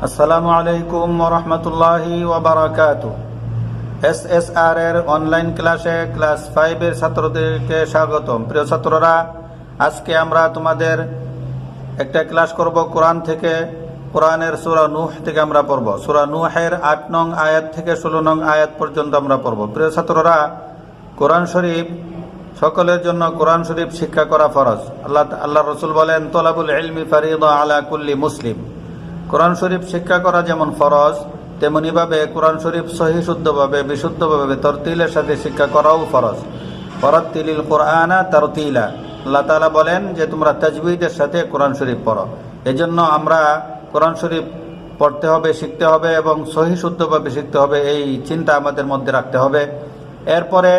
আসসালামু আলাইকুম ওয়া রাহমাতুল্লাহি ওয়া বারাকাতুহু। এসএসআর এর অনলাইন ক্লাসে ক্লাস 5 এর ছাত্রদেরকে স্বাগতম। প্রিয় ছাত্ররা, আজকে আমরা তোমাদের একটা ক্লাস করব কোরআন থেকে। কোরআনের সূরা নূহ থেকে আমরা পড়ব। সূরা নূহের 8 নং আয়াত থেকে 16 নং আয়াত পর্যন্ত আমরা পড়ব। প্রিয় ছাত্ররা, কোরআন শরীফ সকলের জন্য কোরআন শরীফ শিক্ষা করা ফরজ। আল্লাহ রাসূল বলেন, তলাবুল ইলমি ফারিদা আলা কুল্লি মুসলিম। কোরআন শরীফ শিক্ষা করা যেমন ফরজ, তেমনিভাবে কোরআন শরীফ সহি শুদ্ধভাবে বিশুদ্ধভাবে তরতিলের সাথে শিক্ষা করাও ফরজ। ফরাত্তিলিল কোরআনা তারতিলা। আল্লাহ তাআলা বলেন যে তোমরা তাজবিদের সাথে কোরআন শরীফ পড়ো। এজন্য আমরা কোরআন শরীফ পড়তে হবে, শিখতে হবে এবং সহি শুদ্ধভাবে শিখতে হবে, এই চিন্তা আমাদের মধ্যে রাখতে হবে। এরপরে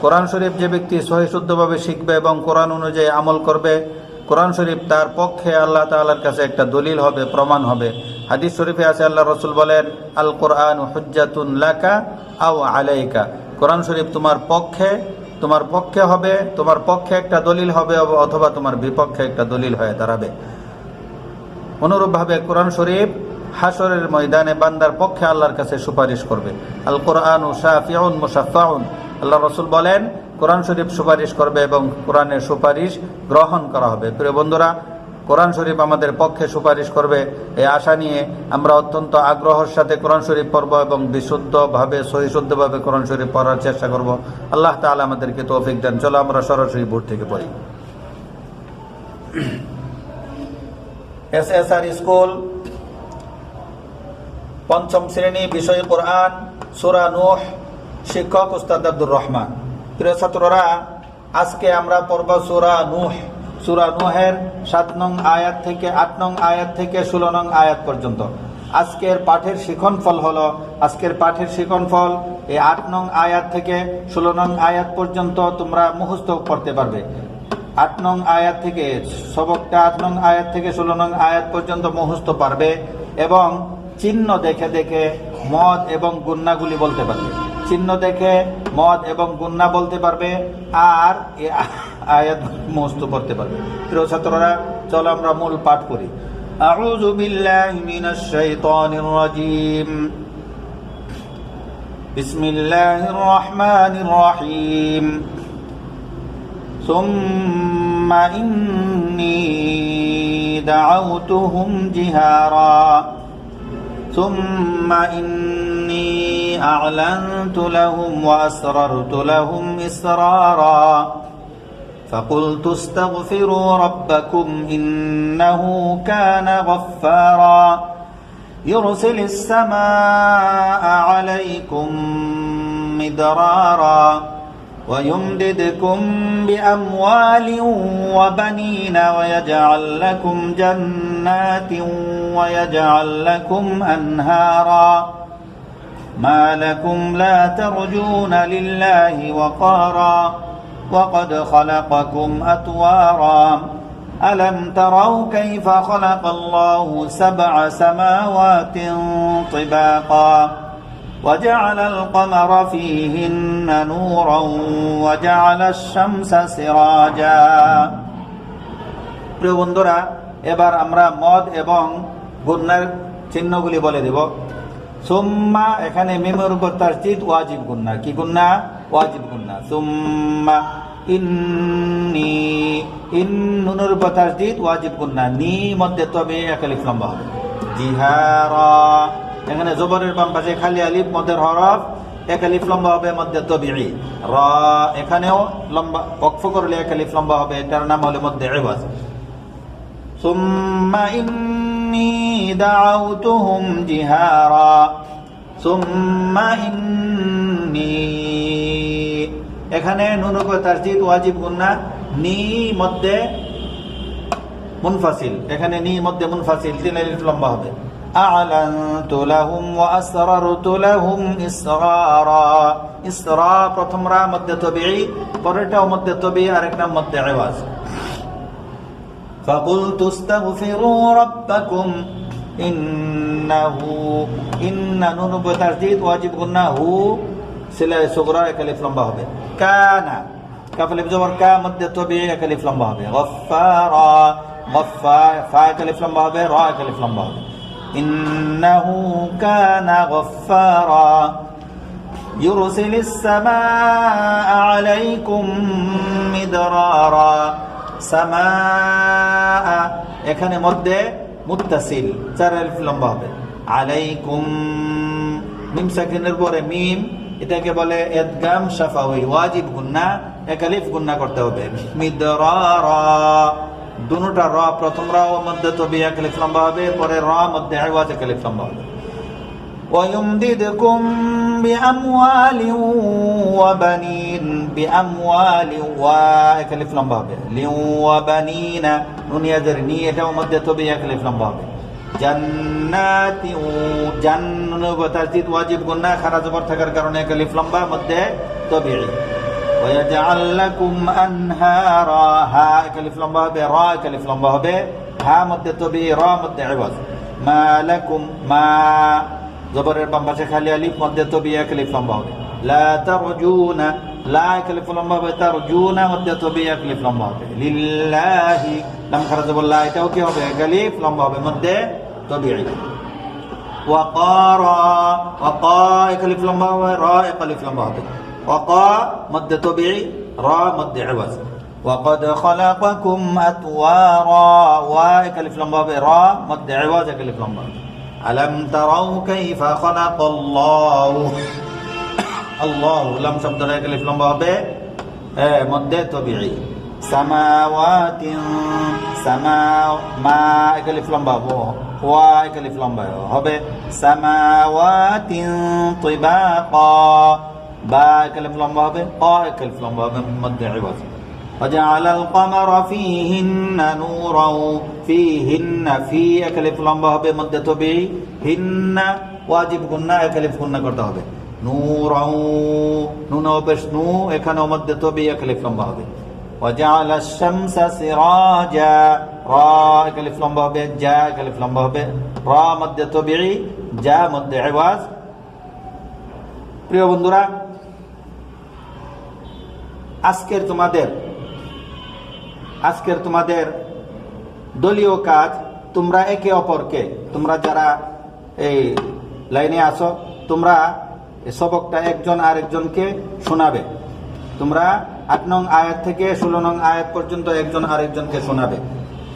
কোরআন শরীফ যে ব্যক্তি সহি শুদ্ধভাবে শিখবে এবং কোরআন অনুযায়ী আমল করবে, কোরআন শরীফ তার পক্ষে আল্লাহ তাআলার কাছে একটা দলিল হবে, প্রমাণ হবে। হাদিস শরীফে আছে, আল্লাহ রাসূল বলেন, আল কোরআন হুজ্জাতুন লাকা আও আলাইকা। কোরআন শরীফ তোমার পক্ষে হবে, তোমার পক্ষে একটা দলিল হবে অথবা তোমার বিপক্ষে একটা দলিল হয়ে দাঁড়াবে। অনুরূপভাবে কোরআন শরীফ হাশরের ময়দানে বান্দার পক্ষে আল্লাহর কাছে সুপারিশ করবে। আল কোরআনু শাফিউন মুশাফফাউন। আল্লাহ রাসূল বলেন, কোরআন শরীফ সুপারিশ করবে এবং কোরআনের সুপারিশ গ্রহণ করা হবে। প্রিয় বন্ধুরা, কোরআন শরীফ আমাদের পক্ষে সুপারিশ করবে, এই আশা নিয়ে আমরা অত্যন্ত আগ্রহের সাথে কোরআন শরীফ পড়ব এবং বিশুদ্ধভাবে সহিশুদ্ধভাবে কোরআন শরীফ পড়ার চেষ্টা করব। আল্লাহ তাআলা আমাদেরকে তৌফিক দেন। চলো আমরা সরাসরি বোর্ড থেকে পড়ি। এসএসআর স্কুল, পঞ্চম শ্রেণী, বিষয় কোরআন, সূরা নূহ, শিক্ষক উস্তাদ আব্দুর রহমান। প্রিয় ছাত্ররা, আজকে আমরা পড়ব সূরা নূহ। সূরা নূহের 7 নং আয়াত থেকে 8 নং আয়াত থেকে 16 নং আয়াত পর্যন্ত। আজকের পাঠের শিক্ষণফল হলো, এই 8 নং আয়াত থেকে 16 নং আয়াত পর্যন্ত তোমরা মুখস্থ করতে পারবে। 8 নং আয়াত থেকে সবকটা 8 নং আয়াত থেকে 16 নং আয়াত পর্যন্ত মুখস্থ পারবে এবং চিহ্ন দেখে দেখে মদ এবং গুন্নাগুলি বলতে পারবে। চিহ্ন দেখে মদ এবং গুন্না বলতে পারবে আর এই আয়াত মুখস্থ করতে পারবে। প্রিয় ছাত্ররা, চলো আমরা মূল পাঠ করি। আউযু বিল্লাহি মিনাশ শাইতানির রাজীম। বিসমিল্লাহির রহমানির রহিম। সুম্মা ইন্নী দাআউতুহুম জিহারা ثم إني أعلنت لهم وأسررت لهم إسرارا فقلت استغفروا ربكم إنه كان غفارا يرسل السماء عليكم مدرارا ويمددكم بأموال وبنين ويجعل لكم جنات ويجعل لكم أنهارا ما لكم لا ترجون لله وقارا وقد خلقكم أطوارا ألم تروا كيف خلق الله 7 سماوات طباقا وجعل القمر فيهن نورا وجعل الشمس سراجا। প্রিয় বন্ধুরা, এবার আমরা মদ এবং গুন্নার চিহ্নগুলি বলে দেব। সুম্মা, এখানে মিমের উপর তাসদীদ, ওয়াজিব গুন্না। কি গুন্না? ওয়াজিব গুন্না। সুম্মা ইন্নী, নুনের উপর তাসদীদ, ওয়াজিব গুন্না। নি মধ্যে তবে এক আলিফ লম্বা হবে। জিহারা, এখানে জবরের বাম পাশে খালি আলিফ, মধ্যের হরফ, এক আলিফ লম্বা হবে, মধ্যে তবিঈ। রা, এখানেও লম্বা, ওকফ করলে এক আলিফ লম্বা হবে, এটার নাম হলো মধ্যে ইওয়াজ। সুম্মা ইন্নী দাআউতুহুম জিহারা। সুম্মা ইন্নী, এখানে নুন উপর তাসদীদ, ওয়াজিব গুন্না। নি মধ্যে মুনফাসিল, এখানে নি মধ্যে মুনফাসিল, 3 আলিফ লম্বা হবে। আ'লানতু লাহুম ওয়া আসরারতু লাহুম ইসরারা। ইসরা প্রথম রা মধ্যে তবিঈ, পরেরটাও মধ্যে তবিঈ, আরেকটা মধ্যে ইওয়াজ। ফাকুলতু আস্তাগফিরু রাব্বাকুম ইন্নাহু, ইন্না নুন উপর তাসদীদ, ওয়াজিব গুন্না, হু সিলা সুগরা, এক আলিফ লম্বা হবে। কানা, কাফ আলিফ জবর কা, মধ্যে তবিঈ, এক আলিফ লম্বা হবে। গফফারা, গফফা, ফা এক আলিফ লম্বা হবে, রা এক আলিফ লম্বা হবে। ইন্নাহু কানা গফফারা ইউরসিলিস সামাআ আলাইকুম মিদরারা। সামাআ এখানে মধ্যে মুত্তাসিল, 4 আলিফ লম্বা হবে। আলাইকুম মিম সাকিনের পরে মিম, এটাকে বলে ইদগাম শাফাউই, ওয়াজিব গুন্না, এক আলিফ গুন্না করতে হবে। মিদরারা দুটোটা র, প্রথম র মধ্যে তবে এক আলিফ লম্বা হবে, পরে র মধ্যে আওয়াজ এক আলিফ লম্বা হবে। ويمددكم بأموال وبنين بأموال এক আলিফ লম্বা হবে। وبنين নুন ইয়াজের নি, এটাও মধ্যে তবে এক আলিফ লম্বা হবে। জান্নাতি জান্ন তাসদীদ ওয়াজিব গুন্না, খারা জবর থাকার কারণে এক আলিফ লম্বা, মধ্যে তবিঈ। ويجعل لكم أنهارا হা এক আলিফ লম্বা হবে, রা এক আলিফ লম্বা হবে, হা মধ্যে তবিঈ, রা মধ্যে আওয়াজ। মা লাকুম মা জবরের বাম পাশে খালি আলিফ, মধ্যে তবিঈ এক আলিফ লম্বা হবে। লা তারজুনা লা এক আলিফ লম্বা হবে, তারজুনা মধ্যে তবিঈ এক আলিফ লম্বা হবে। লিল্লাহি লাম খারা জবর লা, এটাও কি হবে, এক আলিফ লম্বা হবে, মধ্যে তবিঈ। ওয়াকারা ওয়াকা এক আলিফ লম্বা হবে, রা এক আলিফ লম্বা হবে। ওয়াকা মধ্যে তবিঈ, রা মধ্যে আওয়াজ। ওয়াকাদ খালাকাকুম আতওয়ারা ওয়া এক আলিফ লম্বা হবে, রা মধ্যে আওয়াজ এক আলিফ লম্বা হবে। আলাম তারাউ কাইফা খালাকাল্লাহু আল্লাহু লাম শব্দটা এক আলিফ লম্বা হবে, মধ্যে তবিঈ। সামাওয়াতিন সামা মা এক আলিফ লম্বা ওয়া এক আলিফ লম্বা হবে। সামাওয়াতিন তিবাকা বা এক আলিফ লম্বা হবে, ক এক আলিফ লম্বা হবে, মধ্যে আওয়াজ। وجعل القمر فيهن نورا فيهن في এক আলিফ লম্বা হবে, মধ্যে তবিঈ। হিন্ন ওয়াজিব গুন্না, এক আলিফ গুন্না করতে হবে। নূরাও নুন পেশ নু, এখানেও মধ্যে তবিঈ, এক আলিফ লম্বা হবে। وجعل الشمس سراجا রা এক আলিফ লম্বা হবে, জা এক আলিফ লম্বা হবে, রা মধ্যে তবিঈ, জা মধ্যে আওয়াজ। প্রিয় বন্ধুরা, আজকের তোমাদের দলীয় কাজ, তোমরা একে অপরকে, তোমরা যারা এই লাইনে আসো, তোমরা সবকটা একজন আরেকজনকে শোনাবে। তোমরা 8 নং আয়াত থেকে 16 নং আয়াত পর্যন্ত একজন আরেকজনকে শোনাবে।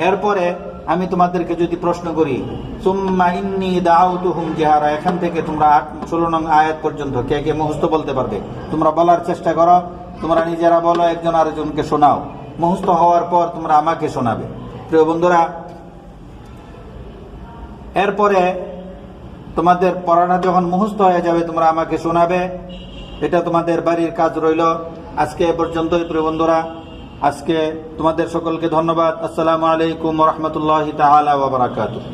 এরপরে আমি তোমাদেরকে যদি প্রশ্ন করি, সুম্মা ইন্নী দাউতুহুম জিহারা, এখান থেকে তোমরা 16 নং আয়াত পর্যন্ত কে কে মুখস্থ বলতে পারবে? তোমরা বলার চেষ্টা করো, তোমরা নিজেরা বলো, একজন আরেকজনকে শোনাও। মুখস্থ হওয়ার পর তোমরা আমাকে শোনাবে। প্রিয় বন্ধুরা, এরপরে তোমাদের পড়াটা যখন মুখস্থ হয়ে যাবে, তোমরা আমাকে শোনাবে। এটা তোমাদের বাড়ির কাজ রইল। আজকে এ পর্যন্তই প্রিয় বন্ধুরা। আজকে তোমাদের সকলকে ধন্যবাদ। আসসালামু আলাইকুম ওয়া রাহমাতুল্লাহি তাআলা ওয়া বারাকাতুহু।